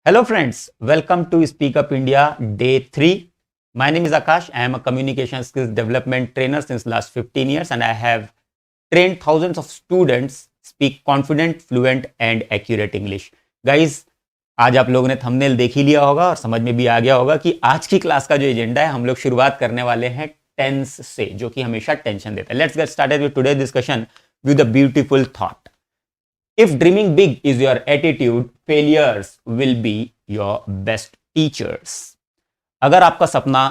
Hello friends, welcome to Speak Up India Day 3. My name is Akash. I am a communication skills development trainer since last 15 years and I have trained thousands of students speak confident, fluent and accurate English. Guys, आज आप लोगों ने thumbnail देख ही लिया होगा और समझ में भी आ गया होगा कि आज की क्लास का जो एजेंडा है हम लोग शुरुआत करने वाले हैं टेंस से, जो कि हमेशा टेंशन देता है. Let's get started with today discussion with a beautiful thought. If dreaming big is your attitude, failures will be your best teachers. अगर आपका सपना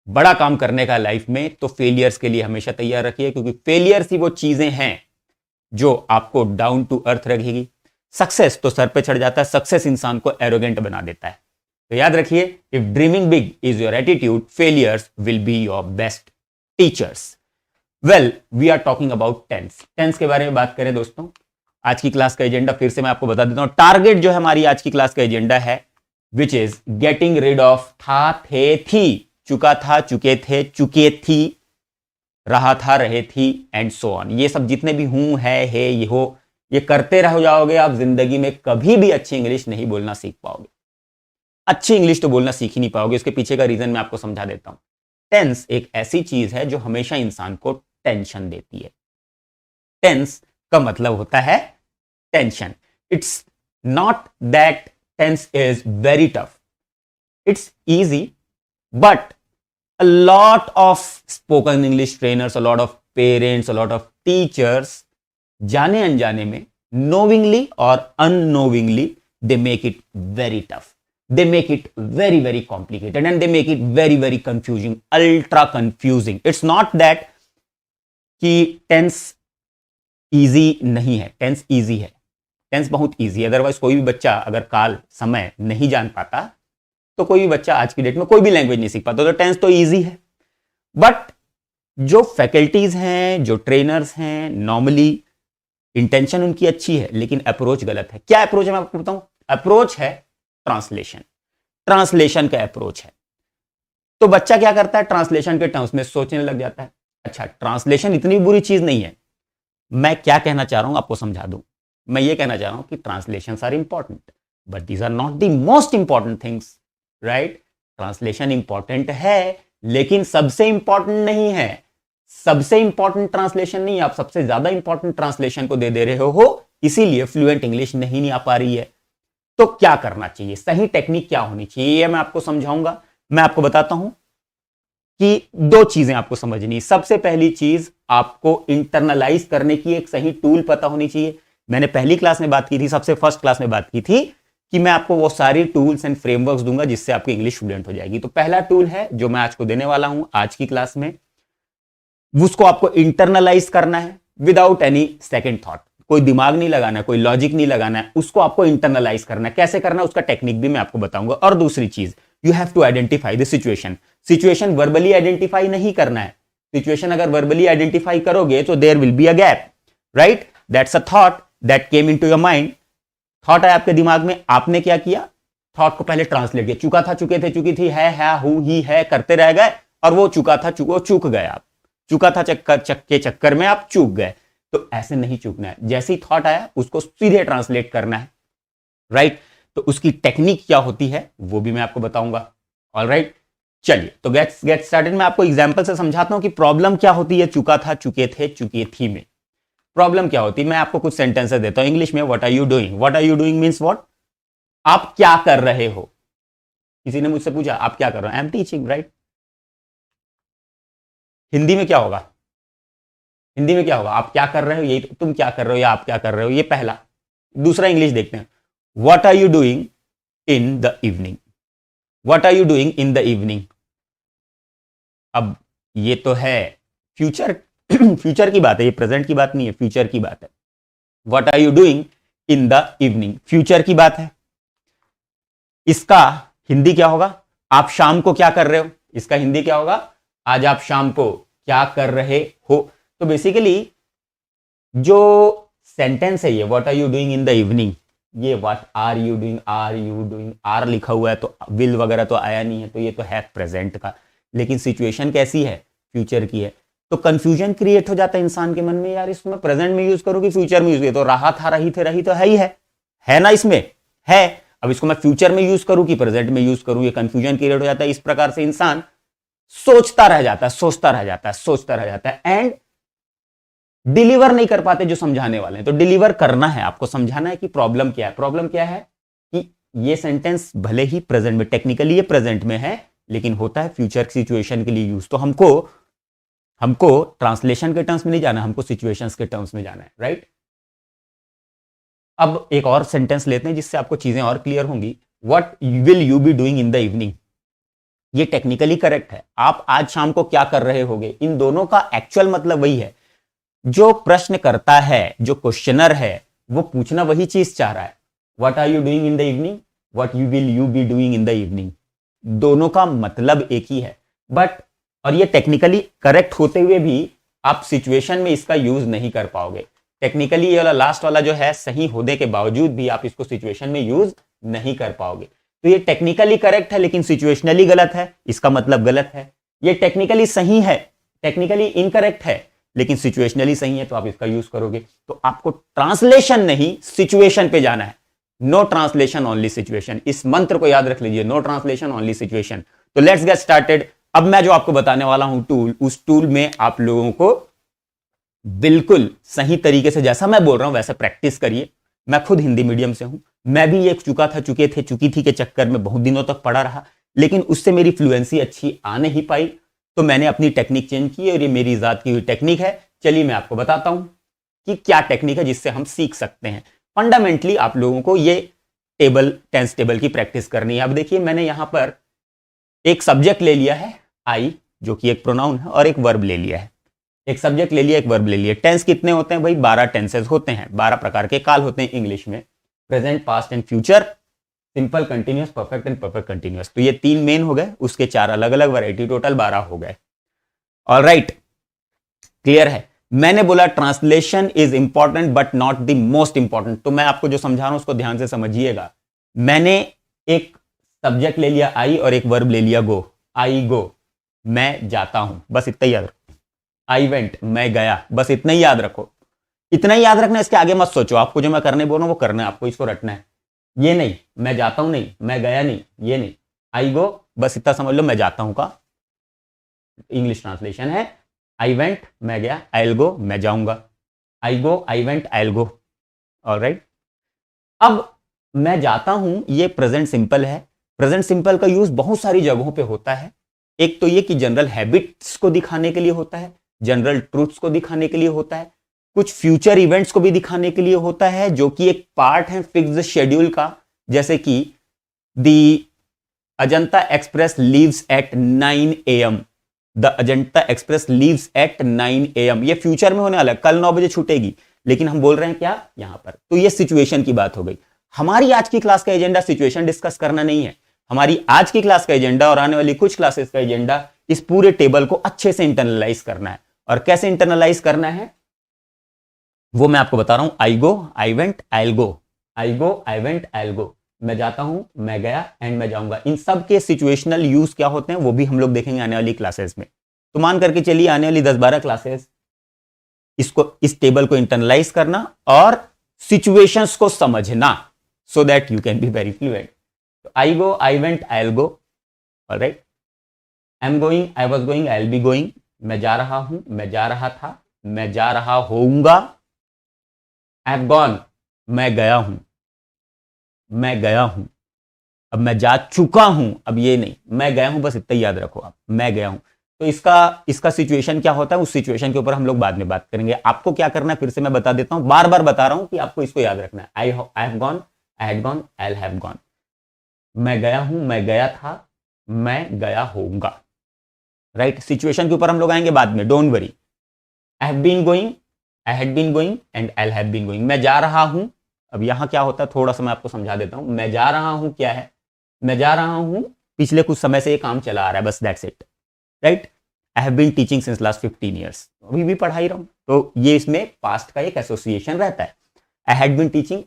बड़ा काम करने का लाइफ में, तो फेलियर्स के लिए हमेशा तैयार रखिए, क्योंकि फेलियर्स ही वो चीजें हैं जो आपको डाउन टू अर्थ रखेगी. सक्सेस तो सर पे चढ़ जाता है, सक्सेस इंसान को एरोगेंट बना देता है. तो याद रखिए, if dreaming big is your attitude, failures will be your best teachers. Well, we are talking about tense. Tense के बारे में बात करें दोस्तों, आज की क्लास का एजेंडा फिर से मैं आपको बता देता हूं. टारगेट जो है हमारी आज की क्लास का एजेंडा है, which is getting rid of था, थे, थी, चुका था, चुके थे, चुके थी, रहा था, रहे थी एंड सो ऑन. ये सब जितने भी हूं, है, ये हो, ये करते रह जाओगे, आप जिंदगी में कभी भी अच्छी इंग्लिश नहीं बोलना सीख पाओगे. अच्छी इंग्लिश तो बोलना सीख ही नहीं पाओगे. उसके पीछे का रीजन मैं आपको समझा देता हूं. टेंस एक ऐसी चीज है जो हमेशा इंसान को टेंशन देती है. टेंस का मतलब होता है tension. It's not that tense is very tough. It's easy, but a lot of spoken English trainers, a lot of parents, a lot of teachers, जाने अनजाने में, knowingly or unknowingly, they make it very tough. They make it very, very complicated and they make it very, very confusing, ultra confusing. It's not that कि tense easy नहीं है. tense easy है. Tense बहुत easy है. Otherwise कोई भी बच्चा अगर काल समय नहीं जान पाता, तो कोई भी बच्चा आज की डेट में कोई भी लैंग्वेज नहीं सीख पाता. तो टेंस तो इजी है. बट जो फैकल्टीज हैं, जो ट्रेनर्स हैं, नॉर्मली इंटेंशन उनकी अच्छी है, लेकिन अप्रोच गलत है. क्या अप्रोच है मैं आपको बताऊं? अप्रोच है ट्रांसलेशन. ट्रांसलेशन का अप्रोच है. तो बच्चा क्या करता है? ट्रांसलेशन के टर्म्स में सोचने लग जाता है. अच्छा, ट्रांसलेशन इतनी बुरी चीज नहीं है. मैं क्या कहना चाह रहा हूं आपको समझा दूं. मैं ये कहना चाह रहा हूं कि translations are important, but these are not the most important things. Right? Translation important है, लेकिन सबसे इंपॉर्टेंट नहीं है. सबसे इंपॉर्टेंट ट्रांसलेशन नहीं, आप सबसे ज्यादा इंपॉर्टेंट ट्रांसलेशन को दे रहे हो, इसीलिए फ्लुएंट इंग्लिश नहीं आ पा रही है. तो क्या करना चाहिए? सही टेक्निक क्या होनी चाहिए, ये मैं आपको समझाऊंगा. मैं आपको बताता हूं कि दो चीजें आपको समझनी. सबसे पहली चीज, आपको इंटरनलाइज करने की एक सही टूल पता होनी चाहिए. मैंने पहली क्लास में बात की थी, सबसे फर्स्ट क्लास में बात की थी कि मैं आपको वो सारी टूल्स एंड फ्रेमवर्क्स दूंगा जिससे आपकी इंग्लिश फ्लुएंट हो जाएगी. तो पहला टूल है जो मैं आज को देने वाला हूं आज की क्लास में, उसको आपको इंटरनलाइज करना है विदाउट एनी सेकंड थॉट. कोई दिमाग नहीं लगाना है, कोई लॉजिक नहीं लगाना है, उसको आपको इंटरनलाइज करना है. कैसे करना है उसका टेक्निक भी मैं आपको बताऊंगा. और दूसरी चीज, you have to identify the situation. Situation verbally identify नहीं करना है. सिचुएशन अगर वर्बली आइडेंटिफाई करोगे तो there will be a gap. Right? That's a thought that came into your mind. Thought है आपके दिमाग में, आपने क्या किया? थॉट को पहले ट्रांसलेट किया. चुका था, चुके थे, चुकी थी, है, हु, ही, है करते रह गए, और वो चुका था, चूक गए आप. चुका था के चक्कर में आप चूक गए. तो ऐसे नहीं चूकना है. जैसे ही थॉट आया उसको सीधे ट्रांसलेट करना है. राइट? तो उसकी टेक्निक क्या होती है वो भी मैं आपको बताऊंगा. ऑलराइट, चलिए तो गेट स्टार्टेड. मैं आपको एग्जांपल से समझाता हूं कि प्रॉब्लम क्या होती है चुका था, चुके थे, चुकी थी में. प्रॉब्लम क्या होती है? मैं आपको कुछ सेंटेंसेस देता हूं इंग्लिश में. What are you doing? What are you doing means what? आप क्या कर रहे हो? किसी ने मुझसे पूछा आप क्या कर रहे हो? I am teaching. Right? Hindi में क्या होगा? हिंदी में क्या होगा? आप क्या कर रहे हो, यही तो, तुम क्या कर रहे हो या आप क्या कर रहे हो, ये पहला. दूसरा इंग्लिश देखते हैं. What are you doing in the evening? What are you doing in the evening? अब ये तो है फ्यूचर फ्यूचर की बात है, ये प्रेजेंट की बात नहीं है, फ्यूचर की बात है. What are you doing in the evening, future की बात है. इसका हिंदी क्या होगा? आप शाम को क्या कर रहे हो? इसका हिंदी क्या होगा? आज आप शाम को क्या कर रहे हो. तो बेसिकली जो सेंटेंस है ये, what are you doing in the evening, ये what are you doing, are लिखा हुआ है तो विल वगैरह तो आया नहीं है, तो ये तो है प्रेजेंट का. लेकिन सिचुएशन कैसी है? फ्यूचर की है. तो कंफ्यूजन क्रिएट हो जाता है इंसान के मन में, यार इसमें प्रेजेंट में यूज करो कि फ्यूचर में यूज करो. तो रहा था, रही थे, रही तो है ही है ना, इसमें है. अब इसको मैं फ्यूचर में यूज करूं कि प्रेजेंट में यूज करूं, ये कंफ्यूजन क्रिएट हो जाता है। इस प्रकार से इंसान सोचता रह जाता है, सोचता रह जाता है, सोचता रह जाता है एंड डिलीवर नहीं कर पाते जो समझाने वाले हैं। तो डिलीवर करना है, आपको समझाना है कि प्रॉब्लम क्या है। प्रॉब्लम क्या है कि ये सेंटेंस भले ही प्रेजेंट में, टेक्निकली ये प्रेजेंट में है, लेकिन होता है फ्यूचर सिचुएशन के लिए यूज। तो हमको ट्रांसलेशन के टर्म्स में नहीं जाना, हमको सिचुएशंस के टर्म्स में जाना है, राइट। अब एक और सेंटेंस लेते हैं जिससे आपको चीजें और क्लियर होंगी। What will you be doing in the evening, ये टेक्निकली करेक्ट है, आप आज शाम को क्या कर रहे होगे। इन दोनों का एक्चुअल मतलब वही है। जो प्रश्न करता है, जो क्वेश्चनर है, वो पूछना वही चीज चाह रहा है। What are you doing in the evening, what you will you be doing in the evening, दोनों का मतलब एक ही है। बट और ये टेक्निकली करेक्ट होते हुए भी आप सिचुएशन में इसका यूज नहीं कर पाओगे। टेक्निकली ये वाला लास्ट वाला जो है सही होने के बावजूद भी आप इसको सिचुएशन में यूज नहीं कर पाओगे। तो ये टेक्निकली करेक्ट है लेकिन सिचुएशनली गलत है, इसका मतलब गलत है। ये टेक्निकली सही है, टेक्निकली इनकरेक्ट है, लेकिन सिचुएशनली सही है, तो आप इसका यूज करोगे। तो आपको ट्रांसलेशन नहीं, सिचुएशन पे जाना है। नो ट्रांसलेशन ओनली सिचुएशन, इस मंत्र को याद रख लीजिए, नो ट्रांसलेशन ओनली सिचुएशन। तो लेट्स गेट स्टार्टेड। अब मैं जो आपको बताने वाला हूं टूल, उस टूल में आप लोगों को बिल्कुल सही तरीके से जैसा मैं बोल रहा हूं वैसे प्रैक्टिस करिए। मैं खुद हिंदी मीडियम से हूं, मैं भी ये चुकी थी के चक्कर में बहुत दिनों तक पढ़ा रहा, लेकिन उससे मेरी फ्लुएंसी अच्छी आ नहीं पाई। तो मैंने अपनी टेक्निक चेंज की और ये मेरी इजाद की हुई टेक्निक है। चलिए मैं आपको बताता हूं कि क्या टेक्निक है जिससे हम सीख सकते हैं। फंडामेंटली आप लोगों को ये टेंस टेबल की प्रैक्टिस करनी है। अब देखिए, मैंने यहां पर एक सब्जेक्ट ले लिया है आई, जो कि एक प्रोनाउन है, और एक वर्ब ले लिया है। एक सब्जेक्ट ले लिया, एक वर्ब ले लिया। टेंस कितने होते हैं भाई? 12 टेंसेस होते हैं, 12 प्रकार के काल होते हैं इंग्लिश में। Present, past and future, simple, continuous, perfect and perfect continuous. तो ये 3 मेन हो गए, उसके 4 अलग अलग वैरायटी, टोटल 12 हो गए। ऑलराइट, क्लियर है। मैंने बोला translation is important but not the most important. तो मैं आपको जो समझा रहा हूं उसको ध्यान से समझिएगा। मैंने एक सब्जेक्ट ले लिया आई और एक वर्ब ले लिया गो। आई गो, मैं जाता हूं, बस इतना ही याद रखो। आई वेंट, मैं गया, बस इतना ही याद रखो। इतना ही याद रखना, इसके आगे मत सोचो। आपको जो मैं करने बोल रहा हूं वो करना है, आपको इसको रटना है। ये नहीं मैं जाता हूं, नहीं मैं गया, नहीं ये नहीं। आई गो, बस इतना समझ लो, मैं जाता हूं का इंग्लिश ट्रांसलेशन है। आई वेंट, मैं गया। आई विल गो, मैं जाऊंगा। I go, I went, I will go. Alright, अब मैं जाता हूं, ये प्रेजेंट सिंपल है। प्रेजेंट सिंपल का यूज बहुत सारी जगहों पे होता है। एक तो ये कि जनरल हैबिट्स को दिखाने के लिए होता है, जनरल ट्रूथ्स को दिखाने के लिए होता है, कुछ फ्यूचर इवेंट्स को भी दिखाने के लिए होता है, जो कि एक पार्ट है फिक्स्ड शेड्यूल का। जैसे कि the Ajanta express leaves at 9 AM, the Ajanta express leaves at 9 AM। ये फ्यूचर में होने वाला है, कल 9 बजे छूटेगी, लेकिन हम बोल रहे हैं क्या यहां पर। तो ये सिचुएशन की बात हो गई। हमारी आज की क्लास का एजेंडा सिचुएशन डिस्कस करना नहीं है। हमारी आज की क्लास का एजेंडा और आने वाली कुछ क्लासेस का एजेंडा इस पूरे टेबल को अच्छे से इंटरनलाइज करना है। और कैसे इंटरनलाइज करना है वो मैं आपको बता रहा हूं। I go, I went, I will go. I go, I went, I will go. मैं जाता हूं, मैं गया एंड मैं जाऊंगा। इन सब के सिचुएशनल यूज क्या होते हैं वो भी हम लोग देखेंगे आने वाली क्लासेस में। तो मान करके चलिए आने वाली 10-12 क्लासेस इसको, इस टेबल को इंटरनलाइज करना और सिचुएशंस को समझना, so that you can be very fluent. I go, I went, I will go. Alright, I am going, I was going, I will be going. मैं जा रहा हूं, मैं जा रहा था, मैं जा रहा होऊंगा। आई हैव गॉन, मैं गया हूं, मैं गया हूं। अब मैं जा चुका हूं, अब ये नहीं मैं गया हूं, बस इतना ही याद रखो आप, मैं गया हूं। तो इसका सिचुएशन क्या होता है, उस सिचुएशन के ऊपर हम लोग बाद में बात करेंगे। आपको क्या करना है फिर से मैं बता देता हूं, बार बार बता रहा हूं कि आपको इसको याद रखना है। आई have gone, I had gone, I will have gone. मैं गया हूं, मैं गया था, मैं गया होऊंगा। राइट, सिचुएशन के ऊपर हम लोग आएंगे बाद में, don't worry. I have been going, I had been going and I have been going. मैं जा रहा हूं, अब यहां क्या होता है थोड़ा सा मैं आपको समझा देता हूं। मैं जा रहा हूं क्या है, मैं जा रहा हूं पिछले कुछ समय से ये काम चला आ रहा है, बस that's it. Right, I have been teaching since last 15 years, अभी भी पढ़ा ही रहा हूं, तो ये इसमें पास्ट का एक एसोसिएशन रहता है। आई हैड बीन टीचिंग,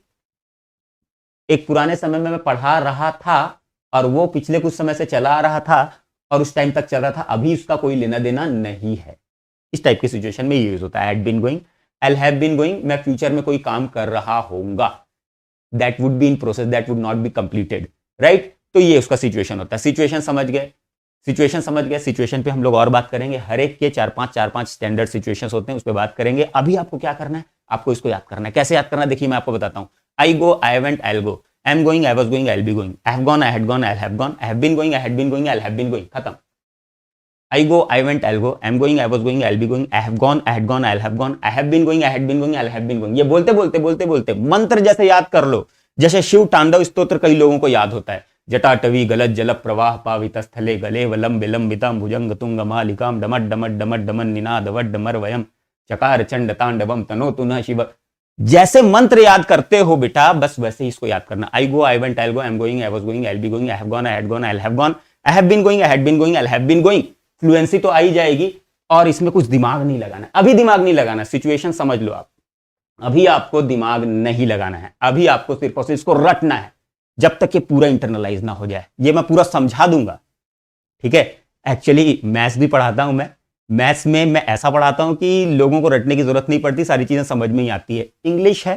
एक पुराने समय में मैं पढ़ा रहा था और वो पिछले कुछ समय से चला आ रहा था और उस टाइम तक चल रहा था, अभी उसका कोई लेना देना नहीं है। इस टाइप की सिचुएशन में ये यूज होता है। I had been going, I have been going, मैं फ्यूचर में कोई काम कर रहा होऊंगा। That would be in process, that would not be completed, right. तो ये उसका सिचुएशन होता है। सिचुएशन समझ गए, सिचुएशन समझ गए। सिचुएशन पे हम लोग और बात करेंगे, हर एक के चार पांच स्टैंडर्ड सिचुएशंस होते हैं, उस पर बात करेंगे। अभी आपको क्या करना है, आपको इसको याद करना है। कैसे याद करना है, देखिए मैं आपको बताता हूं। I go, I went, I go, I am going, I was going, I will be going, I have gone, I had gone, I have gone, I have been going, I had been going, I have been going, खत्म। I go, I went, I'll go, I'm going, I was going, I'll be going, I have gone, I had gone, I'll have gone, I have been going, I had been going, I'll have been going। ये बोलते बोलते बोलते बोलते मंत्र जैसे याद कर लो, जैसे शिव तांडव स्तोत्र कई लोगों को याद होता है। जटाटवी गलत जल प्रवाह पावित स्थले गले वलम विलंबितम भुजंग तुंग मालिकाम डमट डमट डमट डमन निनाद वड डमर वयम चकार चंड तांडवम तनो तुनः शिव। जैसे मंत्र याद करते हो बेटा, बस वैसे ही इसको याद करना। I go, I went, I go, I am going, I was going, I will be going, I have gone, I had gone, I have gone, I have been going, I had been going, I have been going. Fluency तो आई जाएगी और इसमें कुछ दिमाग नहीं लगाना। अभी दिमाग नहीं लगाना, सिचुएशन समझ लो आप। अभी आपको दिमाग नहीं लगाना है, अभी आपको सिर्फ और सिर्फ इसको रटना है जब तक ये पूरा इंटरनलाइज ना हो जाए। ये मैं पूरा समझा दूंगा, ठीक है। एक्चुअली मैथ्स भी पढ़ाता हूं मैं। मैथ्स में मैं ऐसा पढ़ाता हूं कि लोगों को रटने की जरूरत नहीं पड़ती, सारी चीजें समझ में ही आती है। इंग्लिश है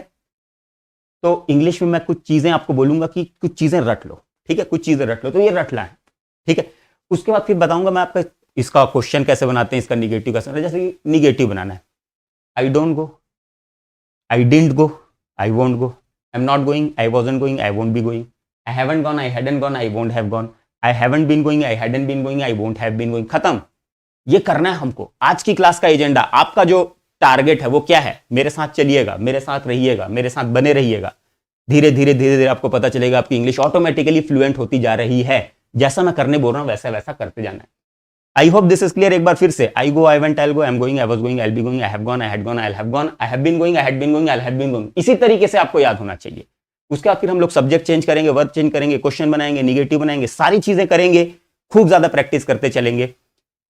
तो इंग्लिश में मैं कुछ चीजें आपको बोलूंगा कि कुछ चीजें रट लो, ठीक है, कुछ चीजें रट लो, तो ये रटना है, ठीक है। उसके बाद फिर बताऊंगा मैं आपका इसका क्वेश्चन कैसे बनाते हैं, इसका निगेटिव कैसे, जैसे निगेटिव बनाना है। I don't go, I didn't go, I won't go, I am not going, I wasn't going, I won't be going, I haven't gone, I hadn't gone, I won't have gone, I haven't been going, I hadn't been going, I won't have been going, खत्म। ये करना है हमको। आज की class का agenda, आपका जो टारगेट है वो क्या है, मेरे साथ चलिएगा, मेरे साथ रहिएगा, मेरे साथ बने रहिएगा। धीरे धीरे धीरे धीरे आपको पता चलेगा आपकी इंग्लिश ऑटोमेटिकली फ्लुएंट होती जा रही है। जैसा मैं करने बोल रहा हूं वैसा वैसा करते जाना है। I hope this is clear. एक बार फिर से, I go, I went, I go, I am going, I was going, I will be going, I have gone, I had gone, I have gone, I have been going, I had been going, I have been going. इसी तरीके से आपको याद होना चाहिए। उसके बाद फिर हम लोग सब्जेक्ट चेंज करेंगे, वर्ब चेंज करेंगे, क्वेश्चन बनाएंगे, निगेटिव बनाएंगे, सारी चीजें करेंगे, खूब ज्यादा प्रैक्टिस करते चलेंगे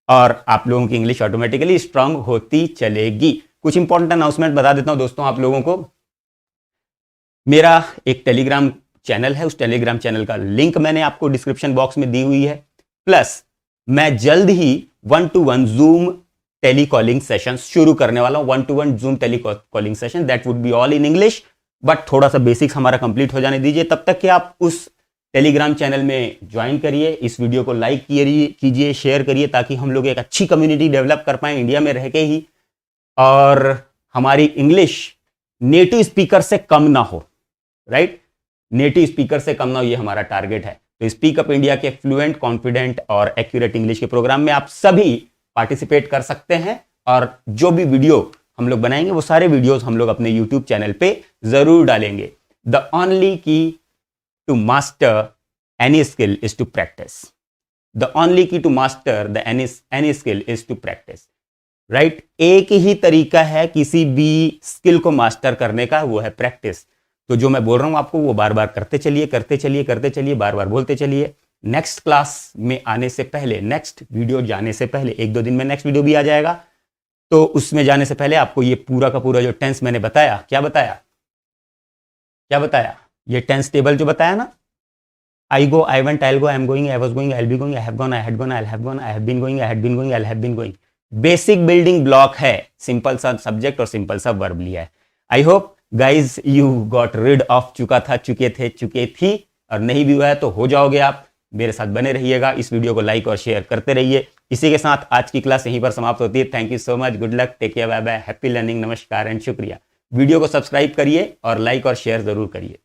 और आप लोगों की इंग्लिश ऑटोमेटिकली स्ट्रांग होती चलेगी। कुछ इंपॉर्टेंट अनाउंसमेंट बता देता हूं दोस्तों आप लोगों को। मेरा एक टेलीग्राम चैनल है, उस टेलीग्राम चैनल का लिंक मैंने आपको डिस्क्रिप्शन बॉक्स में दी हुई है। प्लस मैं जल्द ही 1-to-1 जूम टेलीकॉलिंग सेशन शुरू करने वाला हूं। 1-to-1 zoom telecalling session, that would be all in English, but थोड़ा सा बेसिक्स हमारा कंप्लीट हो जाने दीजिए। तब तक कि आप उस टेलीग्राम चैनल में ज्वाइन करिए, इस वीडियो को लाइक कीजिए, शेयर करिए, ताकि हम लोग एक अच्छी कम्युनिटी डेवलप कर पाए इंडिया में रह के ही, और हमारी इंग्लिश नेटिव स्पीकर से कम ना हो, राइट। नेटिव स्पीकर से कम ना हो, ये हमारा टारगेट है। तो स्पीक अप इंडिया के फ्लुएंट, कॉन्फिडेंट और एक्यूरेट इंग्लिश के प्रोग्राम में आप सभी पार्टिसिपेट कर सकते हैं। और जो भी वीडियो हम लोग बनाएंगे वो सारे वीडियोस हम लोग अपने यूट्यूब चैनल पे जरूर डालेंगे। The only key to master any skill is to practise. The only key to master the any skill is to practise, right. एक ही तरीका है किसी भी स्किल को मास्टर करने का, वो है प्रैक्टिस। तो जो मैं बोल रहा हूं आपको वो बार बार करते चलिए, करते चलिए, करते चलिए, बार बार बोलते चलिए। नेक्स्ट क्लास में आने से पहले, नेक्स्ट वीडियो जाने से पहले, 1-2 दिन में नेक्स्ट वीडियो भी आ जाएगा, तो उसमें जाने से पहले आपको ये पूरा का पूरा जो टेंस मैंने बताया, क्या बताया, ये टेंस टेबल जो बताया ना, I go, I went, I go, I am going, I was going, I will be going, I have gone, I had gone, I have gone, I have been going, I had been going, I have been going. Basic building block है, simple सा subject और simple सा verb लिया है। I hope guys you got rid of चुके थी, और नहीं भी हुआ है तो हो जाओगे आप। मेरे साथ बने रहिएगा, इस वीडियो को लाइक और शेयर करते रहिए। इसी के साथ आज की क्लास यहीं पर समाप्त होती है। Thank you so much, good luck, take care, bye bye, happy learning, नमस्कार एंड शुक्रिया। वीडियो को सब्सक्राइब करिए और लाइक और शेयर जरूर करिए।